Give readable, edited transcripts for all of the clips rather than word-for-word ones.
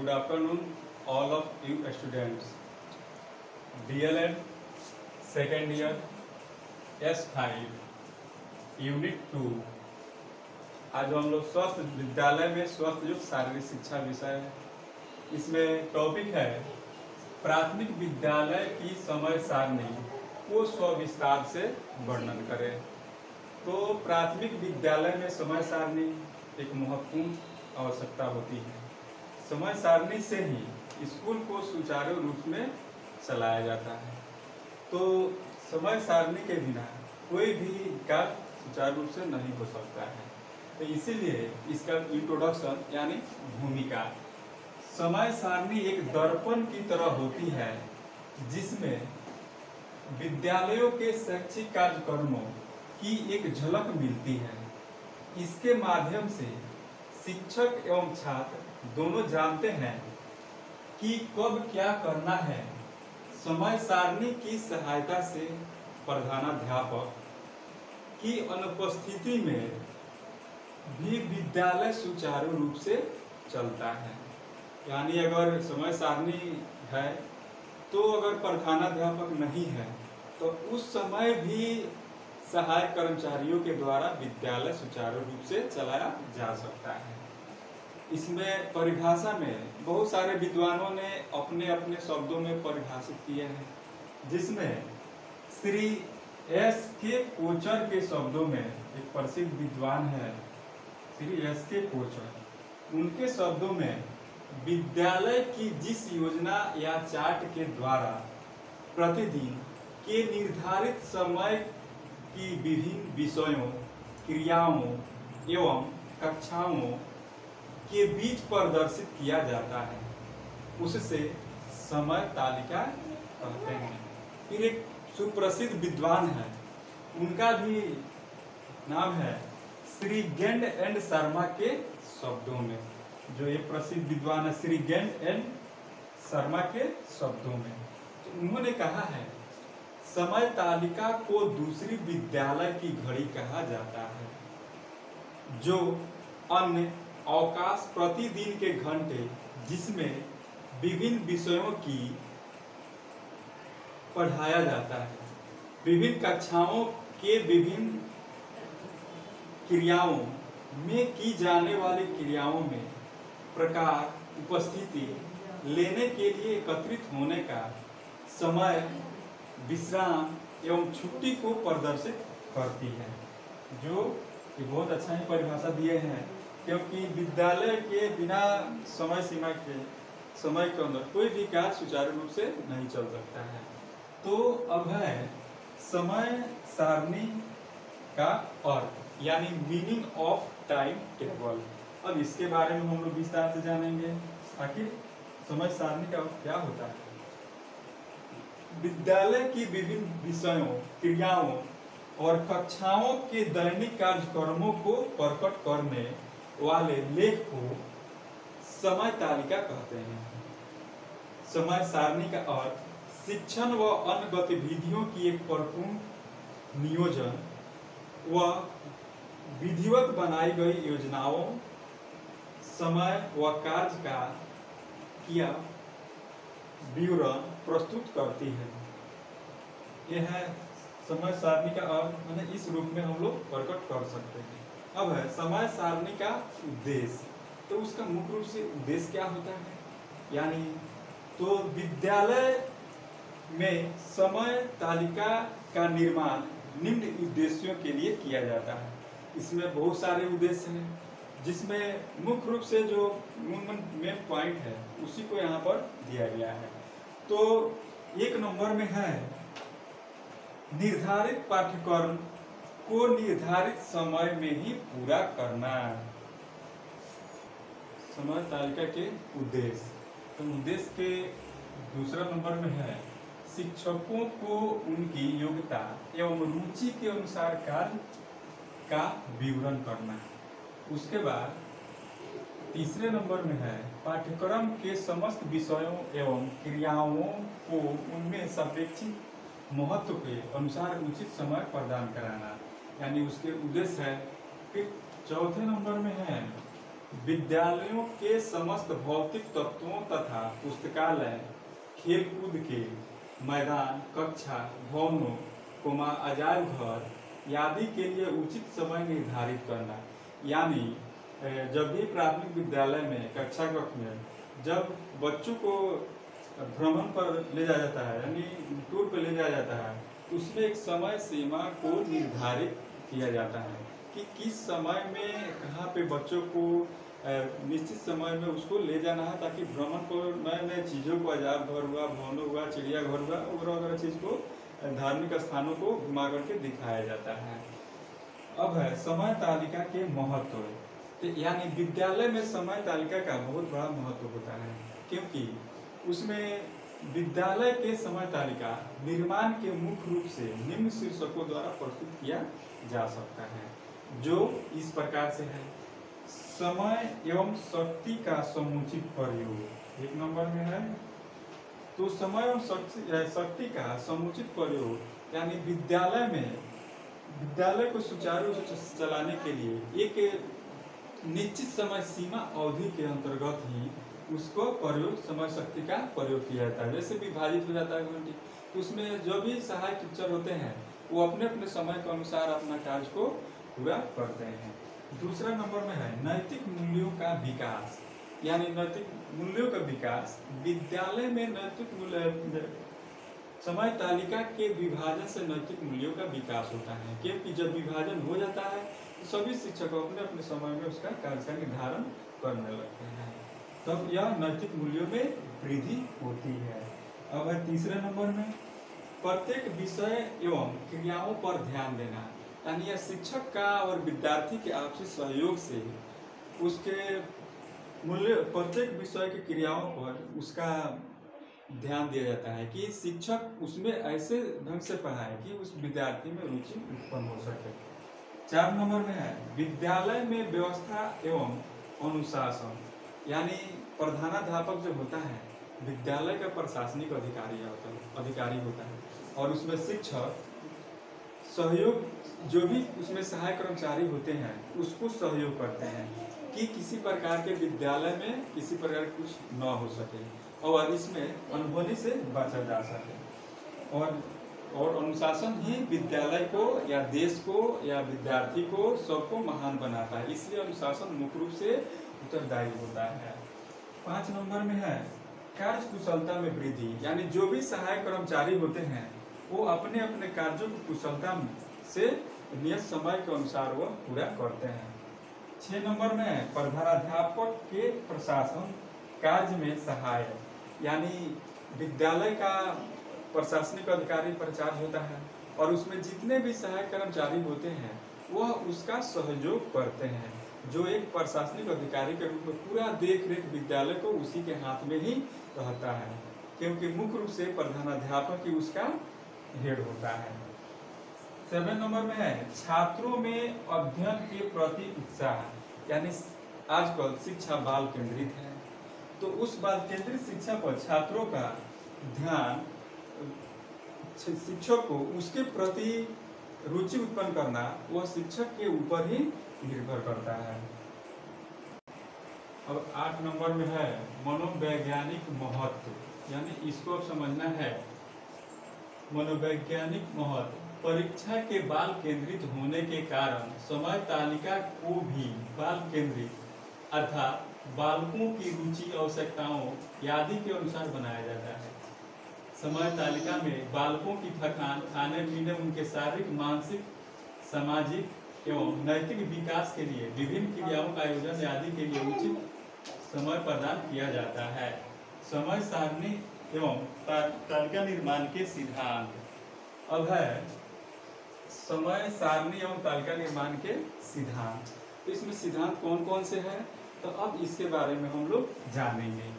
Good afternoon, all of you students. DLN second year S5 unit 2। आज हम लोग स्वस्थ विद्यालय में स्वस्थ युक्त शारीरिक शिक्षा विषय है। इसमें टॉपिक है प्राथमिक विद्यालय की समय सारणी को सविस्तार से वर्णन करें। तो प्राथमिक विद्यालय में समय सारणी एक महत्वपूर्ण आवश्यकता होती है। समय सारणी से ही स्कूल को सुचारू रूप में चलाया जाता है। तो समय सारणी के बिना कोई भी कार्य सुचारू रूप से नहीं हो सकता है। तो इसीलिए इसका इंट्रोडक्शन यानी भूमिका, समय सारणी एक दर्पण की तरह होती है जिसमें विद्यालयों के शैक्षिक कार्यक्रमों की एक झलक मिलती है। इसके माध्यम से शिक्षक एवं छात्र दोनों जानते हैं कि कब क्या करना है। समय सारणी की सहायता से प्रधानाध्यापक की अनुपस्थिति में भी विद्यालय सुचारू रूप से चलता है। यानी अगर समय सारणी है तो अगर प्रधानाध्यापक नहीं है तो उस समय भी सहायक कर्मचारियों के द्वारा विद्यालय सुचारू रूप से चलाया जा सकता है। इसमें परिभाषा में बहुत सारे विद्वानों ने अपने अपने शब्दों में परिभाषित किए हैं, जिसमें श्री S.K. कोचर के शब्दों में एक प्रसिद्ध विद्वान है श्री S.K. कोचर। उनके शब्दों में विद्यालय की जिस योजना या चार्ट के द्वारा प्रतिदिन के निर्धारित समय की विभिन्न विषयों, क्रियाओं एवं कक्षाओं के बीच प्रदर्शित किया जाता है, उससे समय तालिका कहते हैं। फिर एक सुप्रसिद्ध विद्वान है, उनका भी नाम है श्री गेंड एंड शर्मा के शब्दों में। जो ये प्रसिद्ध विद्वान है श्री गेंड एंड शर्मा के शब्दों में, तो उन्होंने कहा है समय तालिका को दूसरी विद्यालय की घड़ी कहा जाता है, जो अन्य अवकाश प्रतिदिन के घंटे जिसमें विभिन्न विषयों की पढ़ाया जाता है, विभिन्न कक्षाओं के विभिन्न क्रियाओं में की जाने वाली क्रियाओं में प्रकार, उपस्थिति लेने के लिए एकत्रित होने का समय, विश्राम एवं छुट्टी को प्रदर्शित करती है। जो ये बहुत अच्छा ही परिभाषा दिए हैं, क्योंकि विद्यालय के बिना समय सीमा के समय के अंदर कोई भी कार्य सुचारू रूप से नहीं चल सकता है। तो अब है समय सारणी का अर्थ यानी मीनिंग ऑफ टाइम टेबल। अब इसके बारे में हम लोग विस्तार से जानेंगे, आखिर समय सारणी का क्या होता है। विद्यालय की विभिन्न विषयों, क्रियाओं और कक्षाओं के दैनिक कार्यक्रमों को प्रकट करने वाले लेख को समय तालिका कहते हैं। समय सारणी का अर्थ शिक्षण व अन्य गतिविधियों की एक परिपूर्ण नियोजन व विधिवत बनाई गई योजनाओं, समय व कार्य का किया विवरण प्रस्तुत करती है। यह है समय सारणी का अर्थ, मतलब इस रूप में हम लोग प्रकट कर सकते हैं। अब है समय सारणी का उद्देश्य। तो उसका मुख्य रूप से उद्देश्य क्या होता है, यानी तो विद्यालय में समय तालिका का निर्माण निम्न उद्देश्यों के लिए किया जाता है। इसमें बहुत सारे उद्देश्य हैं, जिसमें मुख्य रूप से जो मेन पॉइंट है उसी को यहाँ पर दिया गया है। तो एक नंबर में है निर्धारित पाठ्यक्रम को निर्धारित समय में ही पूरा करना। समय तालिका के उद्देश्य, तो उद्देश्य के दूसरा नंबर में है शिक्षकों को उनकी योग्यता एवं रुचि के अनुसार कार्य का विवरण करना। उसके बाद तीसरे नंबर में है पाठ्यक्रम के समस्त विषयों एवं क्रियाओं को उनमें सापेक्षिक महत्व के अनुसार उचित समय प्रदान कराना, यानी उसके उद्देश्य है। फिर चौथे नंबर में है विद्यालयों के समस्त भौतिक तत्वों तथा पुस्तकालय, खेलकूद के मैदान, कक्षा, भवनों, अजायब घर आदि के लिए उचित समय निर्धारित करना। यानी जब भी प्राथमिक विद्यालय में कक्षा कक्ष में जब बच्चों को भ्रमण पर ले जाया जाता है, यानी टूर पर ले जाया जाता है, उसमें एक समय सीमा को निर्धारित किया जाता है कि किस समय में कहाँ पे बच्चों को निश्चित समय में उसको ले जाना है, ताकि भ्रमण को नए नए चीज़ों को, अजायब घर हुआ, भवनों हुआ, चिड़ियाघर हुआ, वगैरह वगैरह चीज़ को, धार्मिक स्थानों को घुमा करके दिखाया जाता है। अब है समय तालिका के महत्व। तो यानी विद्यालय में समय तालिका का बहुत बड़ा महत्व होता है, क्योंकि उसमें विद्यालय के समय तालिका निर्माण के मुख्य रूप से निम्न शीर्षकों द्वारा प्रस्तुत किया जा सकता है, जो इस प्रकार से है। समय एवं शक्ति का समुचित प्रयोग 1 नंबर में है। तो समय एवं शक्ति का समुचित प्रयोग, यानी विद्यालय को सुचारू रूप से चलाने के लिए एक निश्चित समय सीमा अवधि के अंतर्गत ही उसको समय शक्ति का प्रयोग किया जाता है। जैसे विभाजित हो जाता है घंटी, तो उसमें जो भी सहायक टीचर होते हैं वो अपने अपने समय के अनुसार अपना कार्य को पूरा करते हैं। दूसरा नंबर में है नैतिक मूल्यों का विकास। यानी नैतिक मूल्यों का विकास, विद्यालय में नैतिक मूल्य समय तालिका के विभाजन से नैतिक मूल्यों का विकास होता है, क्योंकि जब विभाजन हो जाता है तो सभी शिक्षक अपने अपने समय में उसका कार्य का निर्धारण करने लगते हैं, तब यह नैतिक मूल्यों में वृद्धि होती है। अब है तीसरे नंबर में प्रत्येक विषय एवं क्रियाओं पर ध्यान देना। यानी यह शिक्षक का और विद्यार्थी के आपसी सहयोग से उसके मूल्य, प्रत्येक विषय की क्रियाओं पर उसका ध्यान दिया जाता है कि शिक्षक उसमें ऐसे ढंग से पढ़ाए कि उस विद्यार्थी में रुचि उत्पन्न हो सके। 4 नंबर में है विद्यालय में व्यवस्था एवं अनुशासन। यानी प्रधानाध्यापक जो होता है विद्यालय का प्रशासनिक अधिकारी होता है, और उसमें शिक्षक सहयोग, जो भी उसमें सहायक कर्मचारी होते हैं उसको सहयोग करते हैं कि किसी प्रकार के विद्यालय में किसी प्रकार कुछ न हो सके और इसमें अनहोनी से बचा जा सके। और अनुशासन ही विद्यालय को या देश को या विद्यार्थी को सबको महान बनाता है, इसलिए अनुशासन मुख्य रूप से उत्तरदायी होता है। 5 नंबर में है कार्य कुशलता में वृद्धि। यानी जो भी सहायक कर्मचारी होते हैं वो अपने अपने कार्यों की कुशलता से नियत समय के अनुसार वह पूरा करते हैं। 6 नंबर में है प्रधानाध्यापक के प्रशासन कार्य में सहायक। यानी विद्यालय का प्रशासनिक अधिकारी प्रचार होता है और उसमें जितने भी सहायक कर्मचारी होते हैं वह उसका सहयोग करते हैं, जो एक प्रशासनिक अधिकारी के रूप में पूरा देख रेख विद्यालय को उसी के हाथ में ही रहता है, क्योंकि मुख्य रूप से प्रधानाध्यापक ही उसका हेड होता है। 7 नंबर में है छात्रों में अध्ययन के प्रति उत्साह। यानी आजकल शिक्षा बाल केंद्रित है, तो उस बाल केंद्रित शिक्षा पर छात्रों का ध्यान, शिक्षक को उसके प्रति रुचि उत्पन्न करना वह शिक्षक के ऊपर ही निर्भर करता है। अब 8 नंबर में है मनोवैज्ञानिक महत्व। यानी इसको समझना है मनोवैज्ञानिक महत्व। परीक्षा के बाल केंद्रित होने के कारण समय तालिका को भी बाल केंद्रित अर्थात बालकों की रुचि, आवश्यकताओं आदि के अनुसार बनाया जाता है। समय तालिका में बालकों की थकान, खाने पीने, उनके शारीरिक, मानसिक, सामाजिक एवं नैतिक विकास के लिए विभिन्न क्रियाओं का आयोजन आदि के लिए उचित समय प्रदान किया जाता है। समय सारणी एवं तालिका निर्माण के सिद्धांत। अब है समय सारणी एवं तालिका निर्माण के सिद्धांत। तो इसमें सिद्धांत कौन कौन से हैं, तो अब इसके बारे में हम लोग जानेंगे।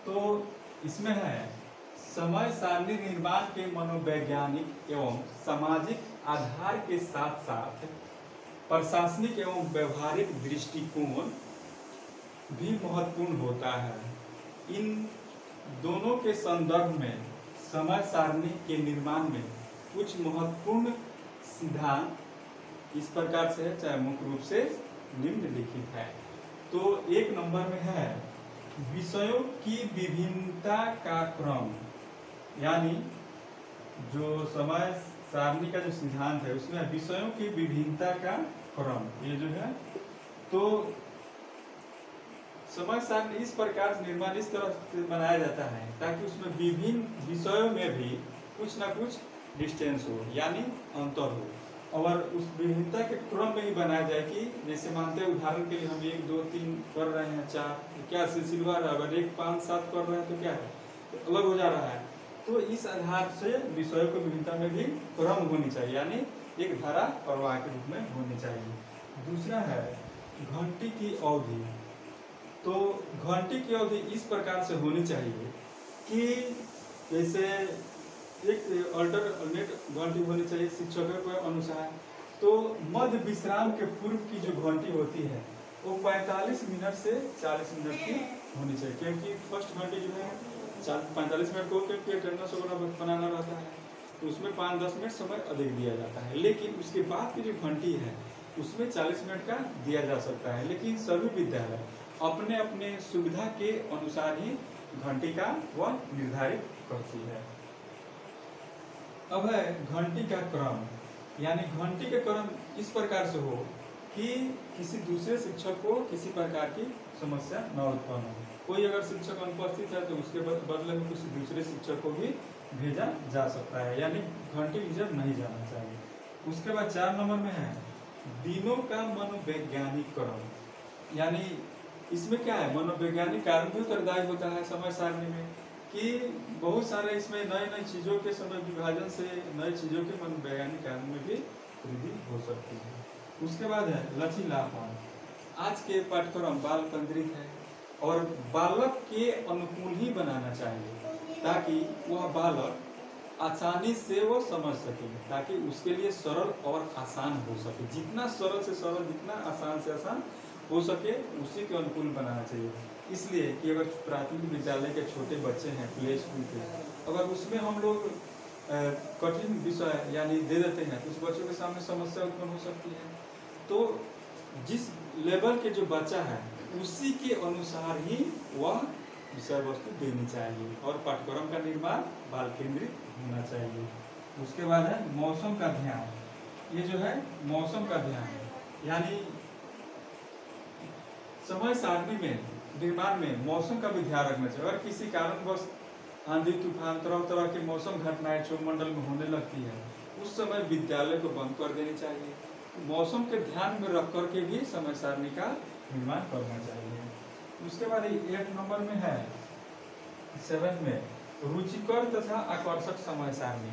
तो इसमें है समय सारणी निर्माण के मनोवैज्ञानिक एवं सामाजिक आधार के साथ साथ प्रशासनिक एवं व्यवहारिक दृष्टिकोण भी महत्वपूर्ण होता है। इन दोनों के संदर्भ में समय सारणी के निर्माण में कुछ महत्वपूर्ण सिद्धांत इस प्रकार से है, चाहे मुख्य रूप से निम्नलिखित है। तो तो एक नंबर में है विषयों की विभिन्नता का क्रम, यानी जो समय सारणी का जो सिद्धांत है उसमें विषयों की विभिन्नता का क्रम, ये जो है तो समय सारणी इस प्रकार से निर्माण इस तरह से बनाया जाता है ताकि उसमें विभिन्न विषयों में भी कुछ ना कुछ डिस्टेंस हो, यानी अंतर हो, और उस विभिन्नता के क्रम में ही बनाया जाए कि जैसे मानते हैं उदाहरण के लिए हम 1 2 3 कर रहे हैं 4, तो क्या सिलसिलेवार है, अगर 1 5 7 कर रहे हैं तो क्या है, तो अलग हो जा रहा है। तो इस आधार से विषयों की विभिन्नता में भी क्रम होनी चाहिए, यानी एक धारा प्रवाह के रूप में होनी चाहिए। दूसरा है घंटी की अवधि। तो घंटी की अवधि इस प्रकार से होनी चाहिए कि जैसे एक अल्टरनेट घंटी होनी चाहिए शिक्षकों के अनुसार। तो मध्य विश्राम के पूर्व की जो घंटी होती है वो 45 मिनट से 40 मिनट की होनी चाहिए, क्योंकि फर्स्ट घंटी जो है 45 मिनट को क्योंकि अटेंडेंस वगैरह बनाना रहता है तो उसमें 5-10 मिनट समय अधिक दिया जाता है, लेकिन उसके बाद की जो घंटी है उसमें 40 मिनट का दिया जा सकता है। लेकिन सभी विद्यालय अपने अपने सुविधा के अनुसार ही घंटी का वह निर्धारित करती है। अब है घंटी का क्रम, यानी घंटी का क्रम इस प्रकार से हो कि किसी दूसरे शिक्षक को किसी प्रकार की समस्या न उत्पन्न हो। कोई अगर शिक्षक अनुपस्थित है तो उसके बदले में किसी दूसरे शिक्षक को भी भेजा जा सकता है, यानी घंटी रिजर्व नहीं जाना चाहिए। उसके बाद 4 नंबर में है दिनों का मनोवैज्ञानिक क्रम, यानी इसमें क्या है, मनोवैज्ञानिक कारण भी उत्तरदायी होता है समय सारणी में कि बहुत सारे इसमें नई नई चीज़ों के समय विभाजन से नई चीज़ों के मनोवैज्ञानिक कारण में भी वृद्धि हो सकती है। उसके बाद है लचीलापन। आज के पाठ्यक्रम बाल केंद्रित है और बालक के अनुकूल ही बनाना चाहिए ताकि वह बालक आसानी से वो समझ सके, ताकि उसके लिए सरल और आसान हो सके। जितना सरल से सरल, जितना आसान से आसान हो सके उसी के अनुकूल बनाना चाहिए। इसलिए कि अगर प्राथमिक विद्यालय के छोटे बच्चे हैं प्ले स्कूल के, अगर उसमें हम लोग कठिन विषय यानी दे देते हैं तो उस बच्चों के सामने समस्या उत्पन्न हो सकती है। तो जिस लेवल के जो बच्चा है उसी के अनुसार ही वह विषय वस्तु देनी चाहिए और पाठ्यक्रम का निर्माण बाल केंद्रित होना चाहिए। उसके बाद है मौसम का ध्यान। ये जो है मौसम का ध्यान, यानी समय सारणी में निर्माण में मौसम का भी ध्यान रखना चाहिए। अगर किसी कारणवश आंधी तूफान तरह तरह के मौसम घटनाएं चौमंडल में होने लगती है उस समय विद्यालय को बंद कर देनी चाहिए। मौसम के ध्यान में रख करके भी समय सारणी का निर्माण करना चाहिए। उसके बाद 8 नंबर में है 7 में रुचिकर तथा आकर्षक समय सारणी।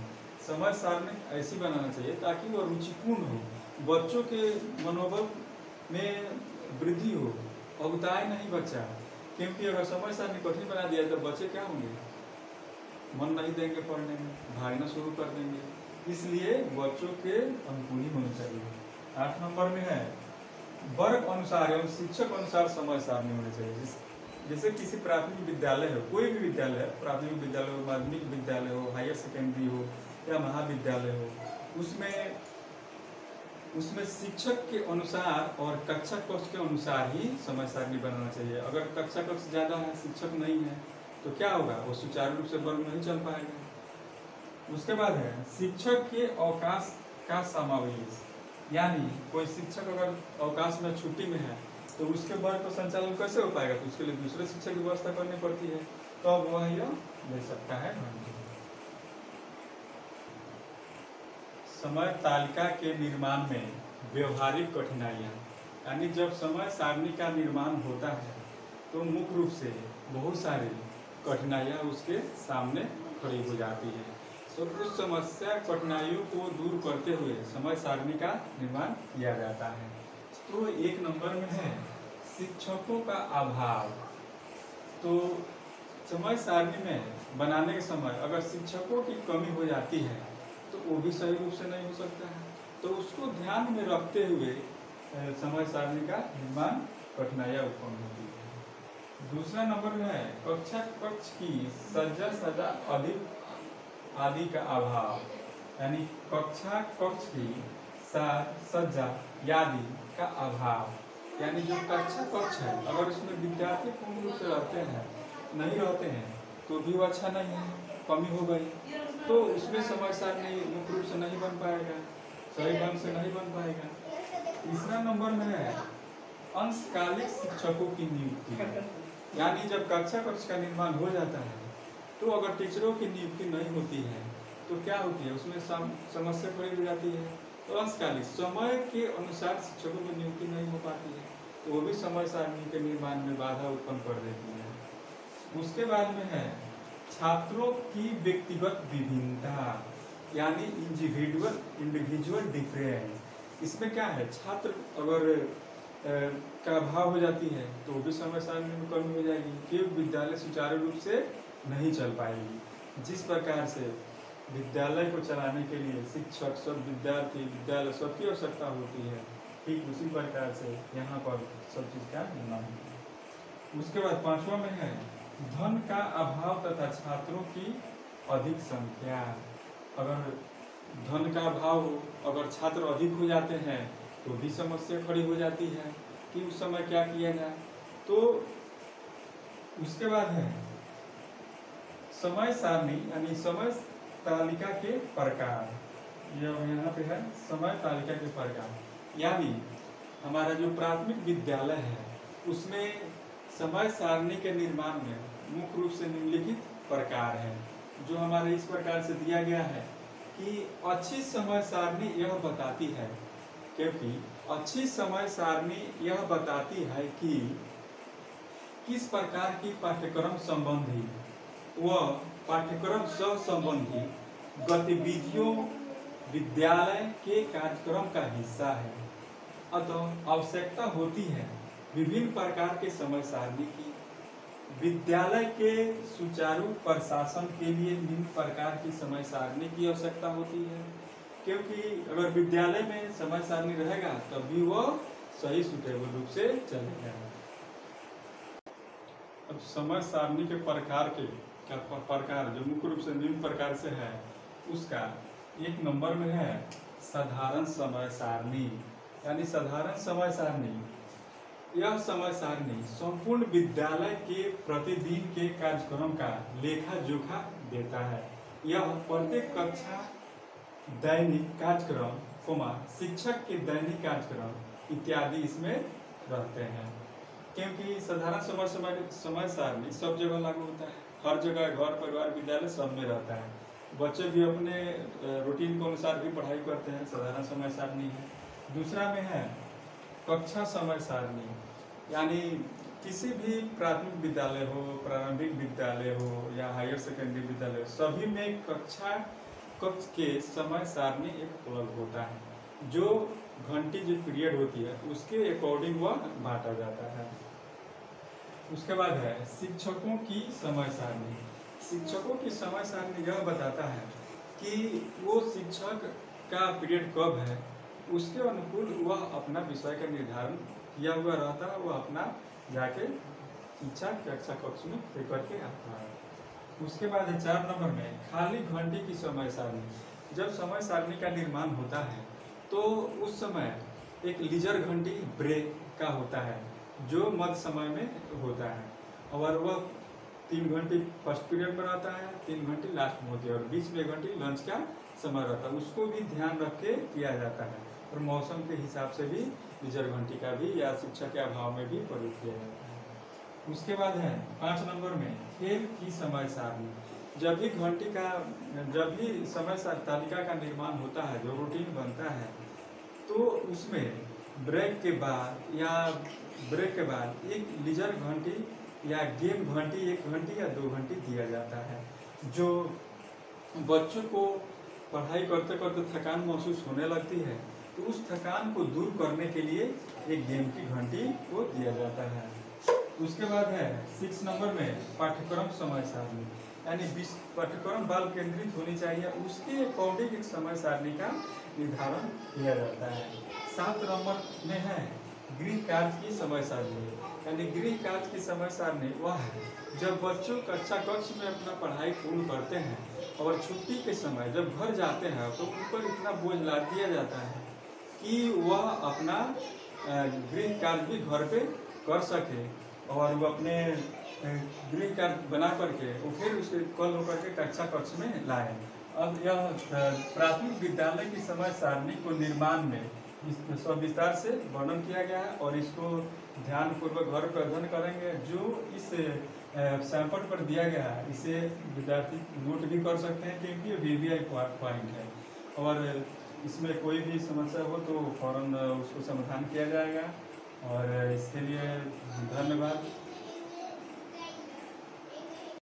समय सारणी ऐसी बनाना चाहिए ताकि वह रुचिपूर्ण हो, बच्चों के मनोबल में वृद्धि हो, अगुताए नहीं बच्चा। क्योंकि अगर समय सारणी कठिन बना दिया तो बच्चे क्या होंगे, मन नहीं देंगे पढ़ने में, भागना शुरू कर देंगे। इसलिए बच्चों के अनुकूल ही होनी चाहिए। 8 नंबर में है वर्ग अनुसार एवं शिक्षक अनुसार समय सारणी होनी चाहिए। जैसे किसी प्राथमिक विद्यालय हो, कोई भी विद्यालय, प्राथमिक विद्यालय हो, माध्यमिक विद्यालय हो, हायर सेकेंडरी हो या महाविद्यालय हो, उसमें शिक्षक के अनुसार और कक्षा कक्ष के अनुसार ही समय सारणी बनाना चाहिए। अगर कक्षा कक्ष ज़्यादा है, शिक्षक नहीं है तो क्या होगा, वो सुचारू रूप से वर्ग नहीं चल पाएगा। उसके बाद है शिक्षक के अवकाश का समावेश, यानी कोई शिक्षक अगर अवकाश में छुट्टी में है तो उसके वर्ग का संचालन कैसे हो पाएगा, तो उसके लिए दूसरे शिक्षक की व्यवस्था करनी पड़ती है, तो अब वह यह ले सकता है। समय तालिका के निर्माण में व्यवहारिक कठिनाइयाँ, यानी जब समय सारणी का निर्माण होता है तो मुख्य रूप से बहुत सारी कठिनाइयाँ उसके सामने खड़ी हो जाती है। तो उस समस्या कठिनाइयों को दूर करते हुए समय सारणी का निर्माण किया जाता है। तो 1 नंबर में है शिक्षकों का अभाव। तो समय सारणी में बनाने के समय अगर शिक्षकों की कमी हो जाती है तो वो भी सही रूप से नहीं हो सकता है, तो उसको ध्यान में रखते हुए समय सारणी का निर्माण कठिनाइयाँ उत्पन्न होती है। दूसरा नंबर में है कक्षा कक्ष की सज्जा आदि का अभाव, यानी कक्षा कक्ष की सज्जा आदि का अभाव, यानी जो कक्षा कक्ष है अगर उसमें विद्यार्थी पूर्ण रूप से रहते हैं नहीं रहते हैं तो भी वो अच्छा नहीं है, कमी हो गई, तो उसमें समय सारणी मुख्य रूप से नहीं बन पाएगा, सही ढंग से नहीं बन पाएगा। तीसरा नंबर में है अंशकालिक शिक्षकों की नियुक्ति, यानी जब कक्षा कक्ष का निर्माण हो जाता है तो अगर टीचरों की नियुक्ति नहीं होती है तो क्या होती है, उसमें समस्या खड़ी हो जाती है। तो अंशकालिक समय के अनुसार शिक्षकों की नियुक्ति नहीं हो पाती है तो वो भी समय सारणी के निर्माण में बाधा उत्पन्न कर देती है। उसके बाद में है छात्रों की व्यक्तिगत विभिन्नता, यानी इंडिविजुअल डिफरेंस। इसमें क्या है, छात्र अगर का अभाव हो जाती है तो भी समय सारणी में कमी हो जाएगी, क्योंकि विद्यालय सुचारू रूप से नहीं चल पाएगी। जिस प्रकार से विद्यालय को चलाने के लिए शिक्षक, सब विद्यार्थी, विद्यालय सबकी आवश्यकता होती है, ठीक उसी प्रकार से यहाँ पर सब चीज़ का निर्माण है। उसके बाद पांचवा में है धन का अभाव तथा छात्रों की अधिक संख्या। अगर धन का अभाव हो, अगर छात्र अधिक हो जाते हैं तो भी समस्या खड़ी हो जाती है कि उस समय क्या किया जाए। तो उसके बाद है समय सारणी यानी समय तालिका के प्रकार। यहाँ पे है समय तालिका के प्रकार, यानी हमारा जो प्राथमिक विद्यालय है उसमें समय सारणी के निर्माण में मुख्य रूप से निम्नलिखित प्रकार है, जो हमारे इस प्रकार से दिया गया है कि अच्छी समय सारणी यह बताती है, क्योंकि अच्छी समय सारणी यह बताती है कि किस प्रकार की पाठ्यक्रम संबंधी व पाठ्यक्रम सह संबंधी गतिविधियों विद्यालय के कार्यक्रम का हिस्सा है। अतः आवश्यकता होती है विभिन्न प्रकार के समय सारणी की। विद्यालय के सुचारू प्रशासन के लिए निम्न प्रकार की समय सारणी की आवश्यकता होती है, क्योंकि अगर विद्यालय में समय सारणी रहेगा तभी वह सही सुटेबल रूप से चलेगा। अब समय सारणी के प्रकार जो मुख्य रूप से निम्न प्रकार से है, उसका एक नंबर में है साधारण समय सारणी। यानी साधारण समय सारणी यह समय सारणी संपूर्ण विद्यालय के प्रतिदिन के कार्यक्रम का लेखा जोखा देता है। यह प्रत्येक कक्षा दैनिक कार्यक्रम, शिक्षक के दैनिक कार्यक्रम इत्यादि इसमें रहते हैं। क्योंकि साधारण समय सारणी सब जगह लागू होता है, हर जगह, घर परिवार विद्यालय सब में रहता है। बच्चे भी अपने रूटीन के अनुसार भी पढ़ाई करते हैं, साधारण समय सारणी है। दूसरा में है कक्षा समय सारणी, यानी किसी भी प्राथमिक विद्यालय हो, प्रारंभिक विद्यालय हो या हायर सेकेंडरी विद्यालय, सभी में कक्ष के समय सारणी एक अलग होता है, जो घंटी जो पीरियड होती है उसके अकॉर्डिंग वह बांटा जाता है। उसके बाद है शिक्षकों की समय सारणी। शिक्षकों की समय सारणी यह बताता है कि वो शिक्षक का पीरियड कब है, उसके अनुकूल वह अपना विषय का निर्धारण किया हुआ रहता है, वह अपना जाके शिक्षा कक्षा कक्ष में दे करके आता है। उसके बाद है 4 नंबर में खाली घंटी की समय सारणी। जब समय सारणी का निर्माण होता है तो उस समय एक लीजर घंटी ब्रेक का होता है, जो मध्य समय में होता है, और वह 3 घंटे फर्स्ट पीरियड पर आता है, 3 घंटे लास्ट में होती है, और बीच में 1 घंटे लंच का समय रहता है। उसको भी ध्यान रख के किया जाता है, और मौसम के हिसाब से भी लीजर घंटी का भी या शिक्षा के अभाव में भी प्रयोग किया जाता है। उसके बाद है 5 नंबर में खेल की समय सारणी। जब भी समय तालिका का निर्माण होता है, जो रूटीन बनता है, तो उसमें ब्रेक के बाद एक लीजर घंटी या गेम घंटी 1 घंटी या 2 घंटी दिया जाता है, जो बच्चों को पढ़ाई करते करते थकान महसूस होने लगती है, तो उस थकान को दूर करने के लिए एक गेम की घंटी को दिया जाता है। उसके बाद है 6 नंबर में पाठ्यक्रम समय सारणी, यानी पाठ्यक्रम बाल केंद्रित होनी चाहिए, उसके अकॉर्डिंग एक समय सारणी का निर्धारण किया जाता है। 7 नंबर में है गृह कार्य की समय सारणी, यानी गृह कार्य की समय सारणी वह है जब बच्चों कक्षा कक्ष में अपना पढ़ाई पूर्ण करते हैं और छुट्टी के समय जब घर जाते हैं तो उन पर इतना बोझ लाद दिया जाता है कि वह अपना गृह कार्य भी घर पे कर सके और वो अपने गृह कार्य बना करके वो फिर उसके कल होकर के कक्षा कक्ष में लाए। अब यह प्राथमिक विद्यालय की समय सारणी को निर्माण में विस्तार से वर्णन किया गया है और इसको ध्यानपूर्वक घर पर अध्ययन करेंगे। जो इस सैंपल पर दिया गया है इसे विद्यार्थी नोट भी कर सकते हैं क्योंकि ये वीवीआई पॉइंट है और इसमें कोई भी समस्या हो तो फौरन उसको समाधान किया जाएगा। और इसके लिए धन्यवाद।